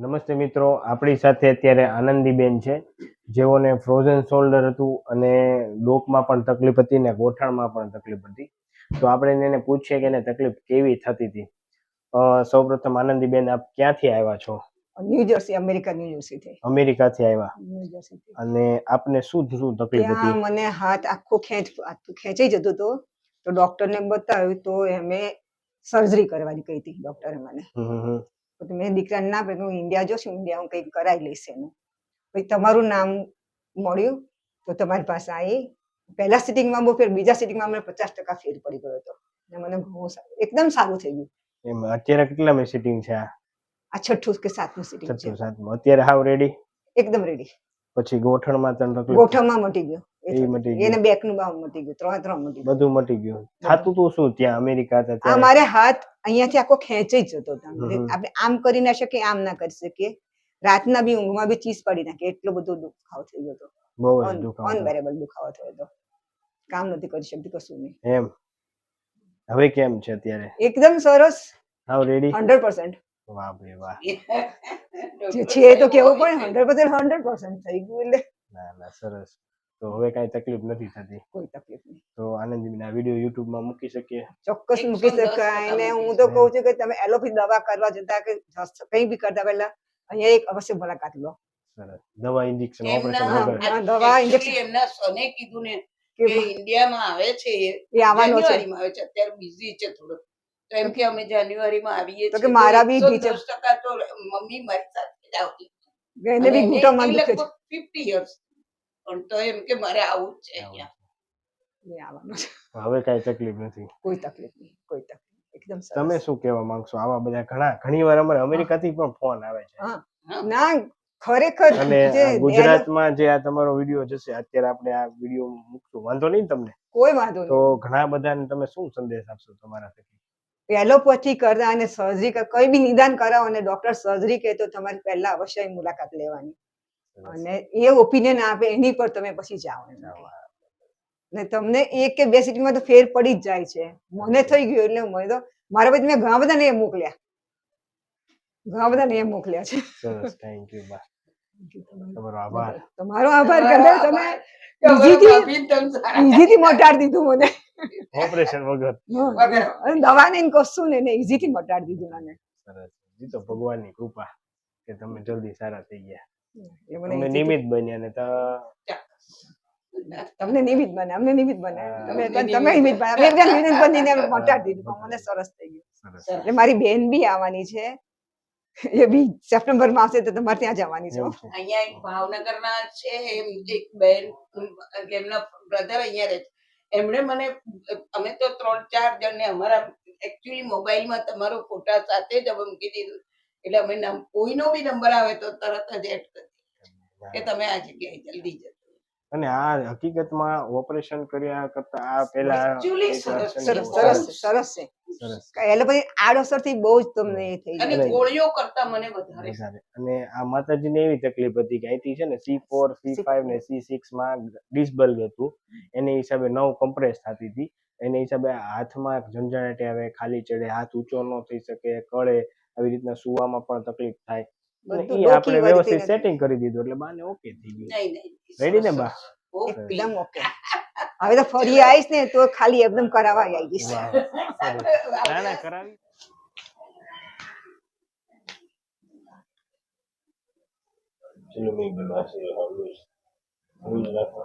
નમસ્તે મિત્રો, આપણી સાથે અત્યારે આનંદીબેન છે, જેઓને ફ્રોઝન શોલ્ડર હતું અને ડોકમાં પણ તકલીફ હતી ને ગોઠણમાં પણ તકલીફ હતી. તો આપણે એને પૂછીએ કે એને તકલીફ કેવી થતી હતી. સૌપ્રથમ આનંદીબેન, આપ ક્યાંથી આવ્યા છો? ન્યૂ જર્સી, અમેરિકા ન્યૂ જર્સીથી. અમેરિકાથી આવ્યા. ન્યૂ જર્સીથી. અને આપને શું તકલીફ હતી? મને હાથ આખો ખેંચાઈ જતો હતો, તો ડોક્ટરને બતાવ્યું તો એમે સર્જરી કરવાની કહી હતી ડોક્ટરે મને. તો મેં દીકરાને ના પાડી, હું ઇન્ડિયા જોશું, ઇન્ડિયા હું કંઈક કરાવી લઈશ એનું. પછી તમારું નામ મળ્યું તો તમારી પાસે આવી. પહેલા સિટિંગમાં બહુ ફેર, બીજા સિટિંગમાં મને 50% ફેર પડી ગયો હતો. મને ઘણું સારું, એકદમ સારું થઈ ગયું. એમ અત્યારે કેટલામી સિટિંગ છે? આ 6ઠું કે 7મું સિટિંગ છે. 7મું. અત્યારે હાવ રેડી? એકદમ રેડી. પછી ગોઠણમાં તકલીફ? ગોઠણમાં મટી ગયો, એને બેકનું બાવ મટી ગયું, ત્રણ મટી ગયું, બધું મટી ગયું. થાતું તો શું ત્યાં અમેરિકા હતા ત્યારે? મારે હાથ અહીંયાથી આખો ખેંચાઈ જતો હતો. આપણે આમ કરી ના શકીએ, આમ ના કરી શકીએ. રાતના બી ઊંઘમાં બી ચીસ પડી નાખે, એટલો બધો દુખાવો થઈ ગયો હતો. બહુ જ દુખાવો, અનબેરેબલ દુખાવો થયો હતો. કામ નથી કરી શકતી, કશું નહીં. એમ હવે કેમ છે અત્યારે? એકદમ સરસ, હાવ રેડી, 100%. વાહ ભાઈ વાહ. જે છે તો કેવું પણ 100% થઈ ગયું. એટલે ના ના, સરસ. તો હવે કાંઈ તકલીફ નથી થતી? કોઈ તકલીફ નહીં. તો આનંદીબેન, આ વિડીયો યુટ્યુબમાં મૂકી શકીએ? ચોક્કસ મૂકી શકાય. અને હું તો કહું છું કે તમે એલોપેથી દવા કરવા જતા કે કંઈ બી કરતા પહેલા અહીંયા એક અવશ્ય મુલાકાત લો. સરસ. દવા, ઇન્જેક્શન, ઓપરેશન વગર? દવા, ઇન્જેક્શન એમના સને કીધું ને કે ઇન્ડિયામાં આવે છે, એ આવવાનો છે. જાન્યુઆરીમાં આવે છે. અત્યારે બિઝી છે થોડો, તો એમ કે અમે જાન્યુઆરીમાં આવીએ છીએ. તો કે મારા બી 10% તો મમ્મી મારી સાથે જ આવતી. એને બી ઘૂંટણમાં દુખે છે. 50 years, પણ તો એમ કે મારે આવું જ છે અહીંયા. હવે કાંઈ તકલીફ નથી? કોઈ તકલીફ નહીં, કોઈ તકલીફ. એકદમ સરસ. તમે શું કહેવા માંગશો? આવા બધા ઘણી વાર અમારે અમેરિકાથી પણ ફોન આવે છે. ના, ખરેખર. અને ગુજરાતમાં જે આ તમારો વિડીયો જશે, અત્યારે આપણે આ વિડીયો મૂકશું, વાંધો નહીં તમને? કોઈ વાંધો નહીં. તો ઘણા બધાને તમે શું સંદેશ આપશો તમારા થકી? એલોપેથી કરતા અને સર્જરી કઈ બી નિદાન કરાવો અને ડોક્ટર સર્જરી કહે તો તમારે પહેલા અવશ્ય મુલાકાત લેવાની, અને એ ઓપિનિયન આપે એની પર તમે પછી જાઓ. ને તમને 1 કે 2 સિટીમાં તો ફેર પડી જ જાય છે. મને થઈ ગયું એટલે મને તો મારા પછી મેં ઘણા બધાને મોકલ્યા છે. સરસ, થેન્ક યુ બા. તમારો આભાર. તમારો આભાર કે તમે ઈઝીથી મટાડી દીધું મને, ઓપરેશન વગર, દવા ને કશું ને, ઈઝીથી મટાડી દીધું મને. સરસ. ઈ તો ભગવાનની કૃપા કે તમે જલ્દી સારા થઈ ગયા. તમે નિમિત્ત બન્યા ને તમને નિમિત્ત બને, અમને નિમિત્ત બને, તમે નિમિત્ત બને, અમે બધા નિમિત્ત બનીને મટાડી દીધું. મને સરસ થઈ ગયું. એટલે મારી બેન બી આવવાની છે, એ બી સપ્ટેમ્બરમાં આવશે, તો તમારે ત્યાં જવાની છે. અહીંયા એક ભાવનગરના છે, એક બેન, એમના બ્રધર અહીંયા રહે છે. એમણે મને, અમે તો 3-4 જણને અમારા એકચ્યુઅલી મોબાઈલમાં તમારો ફોટા સાથે જ અમે મૂકી દીધું, એટલે અમે કોઈનો બી નંબર આવે તો તરત જ એડ કરી કે તમે આ જગ્યાએ જલ્દી જજો. અને આ હકીકતમાં ઓપરેશન કર્યા કરતા આ પહેલા સરસ છે. એલોપેથી આડઅસરથી બહુ જ તમને એ થઈ અને ગોળીઓ કરતા મને વધારે. અને આ માતાજીને એવી તકલીફ હતી કે અહીંથી છે ને C4, C5 ને C6 માં ડિસબલ્જ હતું, એને હિસાબે 9 કમ્પ્રેસ થતી હતી. એને હિસાબે હાથમાં ઝંઝણાટ આવે, ખાલી ચડે, હાથ ઊંચો ન થઈ શકે, કળે, આવી રીતના સુવામાં પણ તકલીફ થાય. આપણે વ્યવસ્થિત સેટિંગ કરી દીધું એટલે બાને ઓકે થઈ ગયું. રેડી ને બા? એકદમ ઓકે. હવે તો ફરી આવીશ ને તો ખાલી એકદમ કરાવવા આવીશ. ના ના, કરાવી. ચલો મેં બના સે હાઉસ રાખો.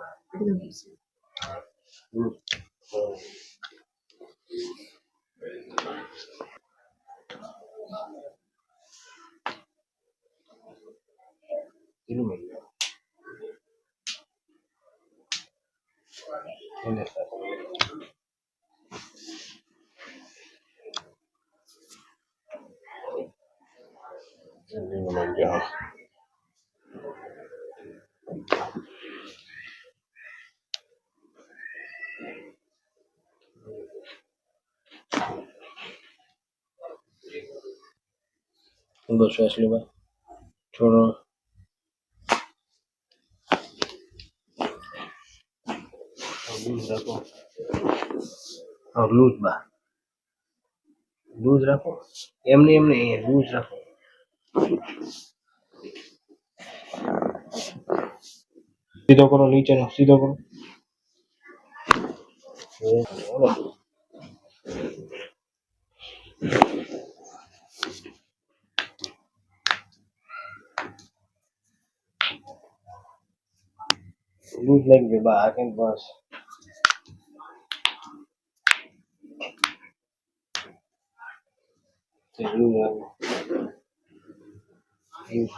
ઊંડો શ્વાસ લેવા, છોડો. લૂઝ રાખો. લૂઝ બા, લૂઝ રાખો. એમને લૂઝ રાખો. સીધો કરો નીચેનો સીધો કરો lose like the back and pass. Use.